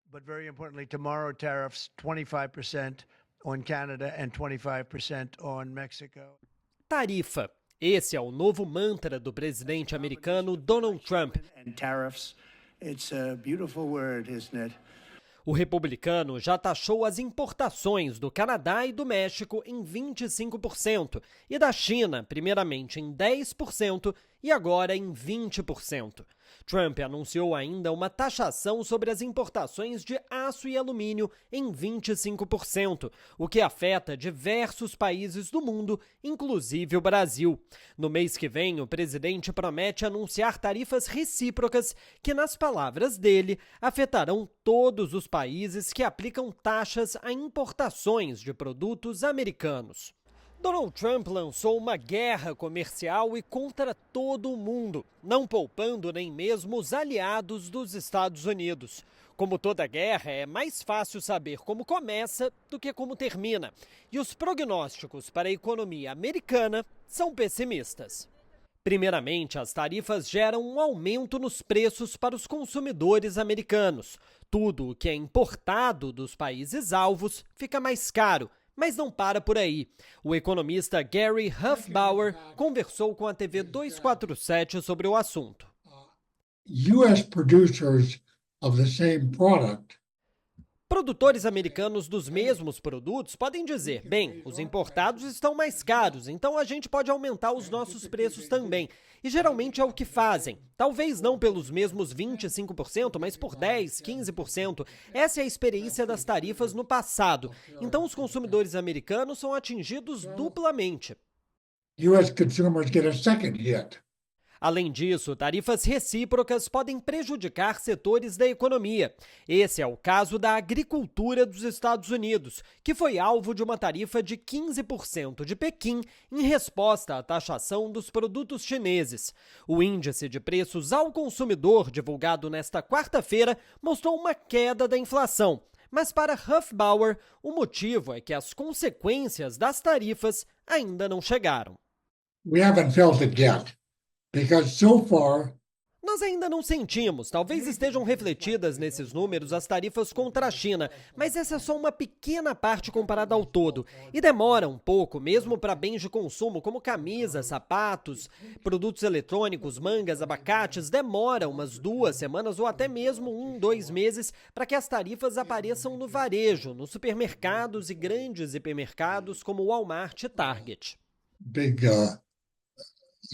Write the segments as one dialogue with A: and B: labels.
A: But very importantly, tomorrow tariffs 25% on Canada and 25% on Mexico.
B: Tarifa. Esse é o novo mantra do presidente americano Donald Trump.
A: And tariffs, it's a beautiful word, isn't it?
B: O republicano já taxou as importações do Canadá e do México em 25% e da China, primeiramente em 10% e agora em 20%. Trump anunciou ainda uma taxação sobre as importações de aço e alumínio em 25%, o que afeta diversos países do mundo, inclusive o Brasil. No mês que vem, o presidente promete anunciar tarifas recíprocas que, nas palavras dele, afetarão todos os países que aplicam taxas a importações de produtos americanos. Donald Trump lançou uma guerra comercial e contra todo o mundo, não poupando nem mesmo os aliados dos Estados Unidos. Como toda guerra, é mais fácil saber como começa do que como termina. E os prognósticos para a economia americana são pessimistas. Primeiramente, as tarifas geram um aumento nos preços para os consumidores americanos. Tudo o que é importado dos países alvos fica mais caro. Mas não para por aí. O economista Gary Hufbauer conversou com a TV 247 sobre o assunto.
C: U.S. producers of the same product.
B: Produtores americanos dos mesmos produtos podem dizer, bem, os importados estão mais caros, então a gente pode aumentar os nossos preços também. E geralmente é o que fazem. Talvez não pelos mesmos 25%, mas por 10%, 15%. Essa é a experiência das tarifas no passado. Então os consumidores americanos são atingidos duplamente.
C: U.S. consumers get a second hit.
B: Além disso, tarifas recíprocas podem prejudicar setores da economia. Esse é o caso da agricultura dos Estados Unidos, que foi alvo de uma tarifa de 15% de Pequim em resposta à taxação dos produtos chineses. O índice de preços ao consumidor, divulgado nesta quarta-feira, mostrou uma queda da inflação. Mas para Hufbauer, o motivo é que as consequências das tarifas ainda não chegaram.
C: We haven't felt it yet. Because so far,
B: nós ainda não sentimos, talvez estejam refletidas nesses números as tarifas contra a China, mas essa é só uma pequena parte comparada ao todo. E demora um pouco, mesmo para bens de consumo como camisas, sapatos, produtos eletrônicos, mangas, abacates, demora umas 2 semanas ou até mesmo 1-2 meses para que as tarifas apareçam no varejo, nos supermercados e grandes hipermercados como Walmart e Target.
C: Big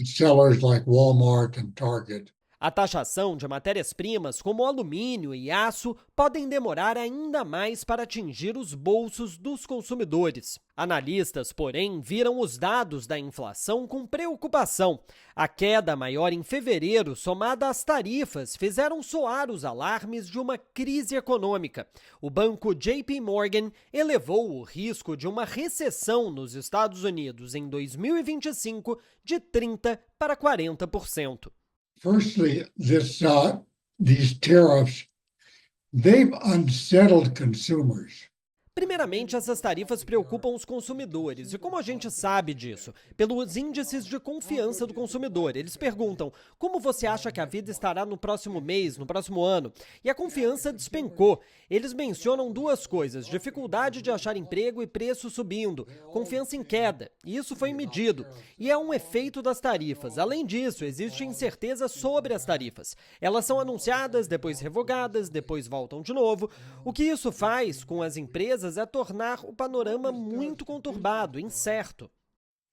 C: sellers like Walmart and Target.
B: A taxação de matérias-primas como alumínio e aço podem demorar ainda mais para atingir os bolsos dos consumidores. Analistas, porém, viram os dados da inflação com preocupação. A queda maior em fevereiro, somada às tarifas, fizeram soar os alarmes de uma crise econômica. O banco JP Morgan elevou o risco de uma recessão nos Estados Unidos em 2025 de 30% para 40%.
C: Firstly, these tariffs, they've unsettled consumers.
B: Primeiramente, essas tarifas preocupam os consumidores. E como a gente sabe disso? Pelos índices de confiança do consumidor. Eles perguntam, como você acha que a vida estará no próximo mês, no próximo ano? E a confiança despencou. Eles mencionam 2 coisas, dificuldade de achar emprego e preço subindo, confiança em queda. E isso foi medido. E é um efeito das tarifas. Além disso, existe incerteza sobre as tarifas. Elas são anunciadas, depois revogadas, depois voltam de novo. O que isso faz com as empresas é tornar o panorama muito conturbado, incerto.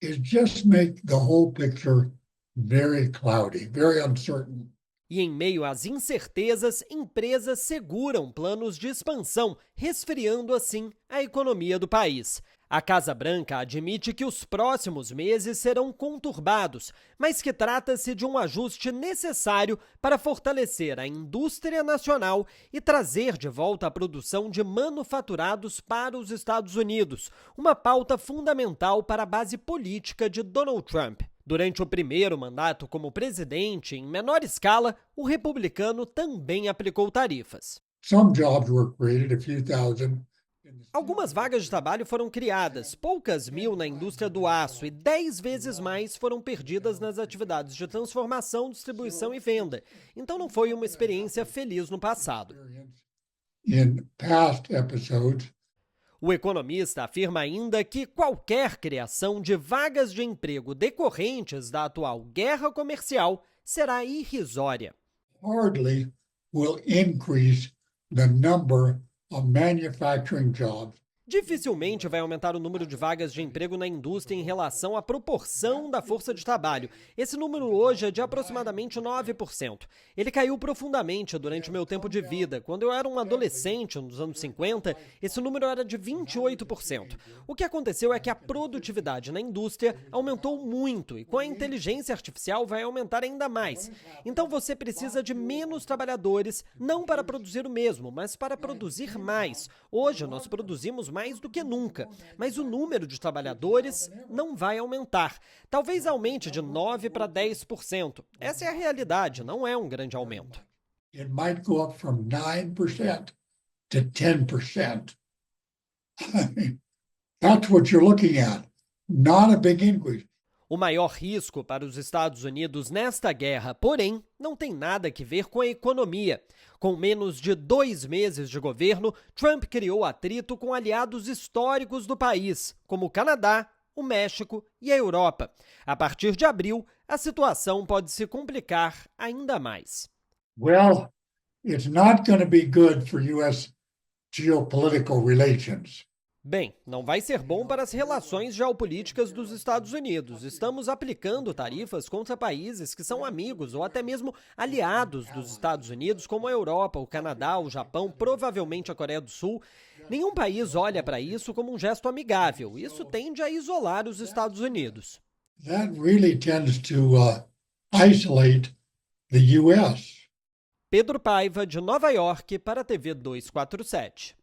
C: It just makes the whole picture very cloudy, very uncertain.
B: E em meio às incertezas, empresas seguram planos de expansão, resfriando assim a economia do país. A Casa Branca admite que os próximos meses serão conturbados, mas que trata-se de um ajuste necessário para fortalecer a indústria nacional e trazer de volta a produção de manufaturados para os Estados Unidos, uma pauta fundamental para a base política de Donald Trump. Durante o primeiro mandato como presidente, em menor escala, o republicano também aplicou tarifas.
C: Some jobs were created, a few thousand.
B: Algumas vagas de trabalho foram criadas, poucas mil na indústria do aço e 10 vezes mais foram perdidas nas atividades de transformação, distribuição e venda. Então não foi uma experiência feliz no passado.
C: in past episodes.
B: O economista afirma ainda que qualquer criação de vagas de emprego decorrentes da atual guerra comercial será irrisória.
C: Hardly will increase the number of manufacturing jobs.
B: Dificilmente vai aumentar o número de vagas de emprego na indústria em relação à proporção da força de trabalho. Esse número hoje é de aproximadamente 9%. Ele caiu profundamente durante o meu tempo de vida. Quando eu era um adolescente, nos anos 50, esse número era de 28%. O que aconteceu é que a produtividade na indústria aumentou muito e com a inteligência artificial vai aumentar ainda mais. Então você precisa de menos trabalhadores, não para produzir o mesmo, mas para produzir mais. Hoje nós produzimos mais do que nunca, mas o número de trabalhadores não vai aumentar. Talvez aumente de 9% para 10%. Essa é a realidade, não é um grande aumento.
C: It might go up from 9% to 10%. That's what you're looking at, not a big increase.
B: O maior risco para os Estados Unidos nesta guerra, porém, não tem nada a ver com a economia. Com menos de 2 meses de governo, Trump criou atrito com aliados históricos do país, como o Canadá, o México e a Europa. A partir de abril, a situação pode se complicar ainda mais.
C: Well, it's not going to be good for U.S. geopolitical relations.
B: Bem, não vai ser bom para as relações geopolíticas dos Estados Unidos. Estamos aplicando tarifas contra países que são amigos ou até mesmo aliados dos Estados Unidos, como a Europa, o Canadá, o Japão, provavelmente a Coreia do Sul. Nenhum país olha para isso como um gesto amigável. Isso tende a isolar os Estados Unidos.
C: That really tends to isolate the U.S.
B: Pedro Paiva, de Nova York, para a TV 247.